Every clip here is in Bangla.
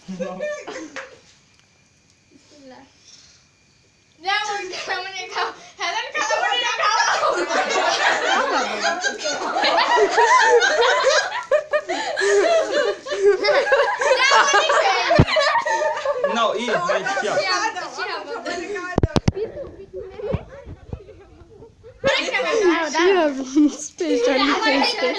No, eat. Specially tasted.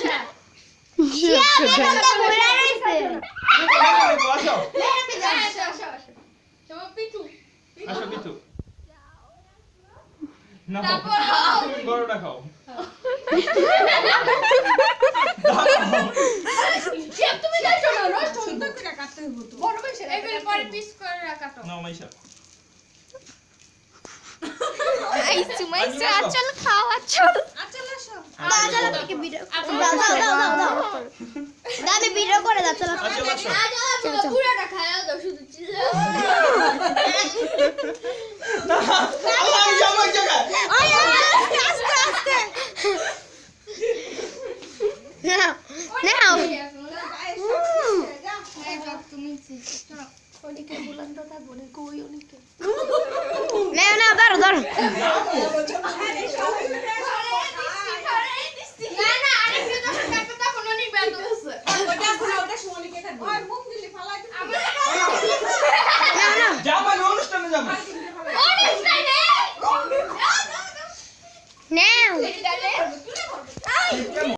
No, বড়টা খাও। তুমি যাচ্ছো না রোজ সুন্দর করে কাটতে হবে তো বড় বেশি এগুলো পরে পিস করে কাটো নাও মাইশা। Ay, Sumaisa, চল খাওয়া চল। আচ্ছা আসো দাদা থেকে ভিডিও দাও দাদা ভিডিও করে দাও চল। আচ্ছা পুরোটা খাওয়া দাও শুধু চিল্লা আমি যাবো এক জায়গায়। আস্তে আস্তে নাও নাও নাও নাও ধরো ধরো না না আরেকটা তো কাটতে তখন অনেক ব্যথা হচ্ছে ওটা সোনিকে খাবে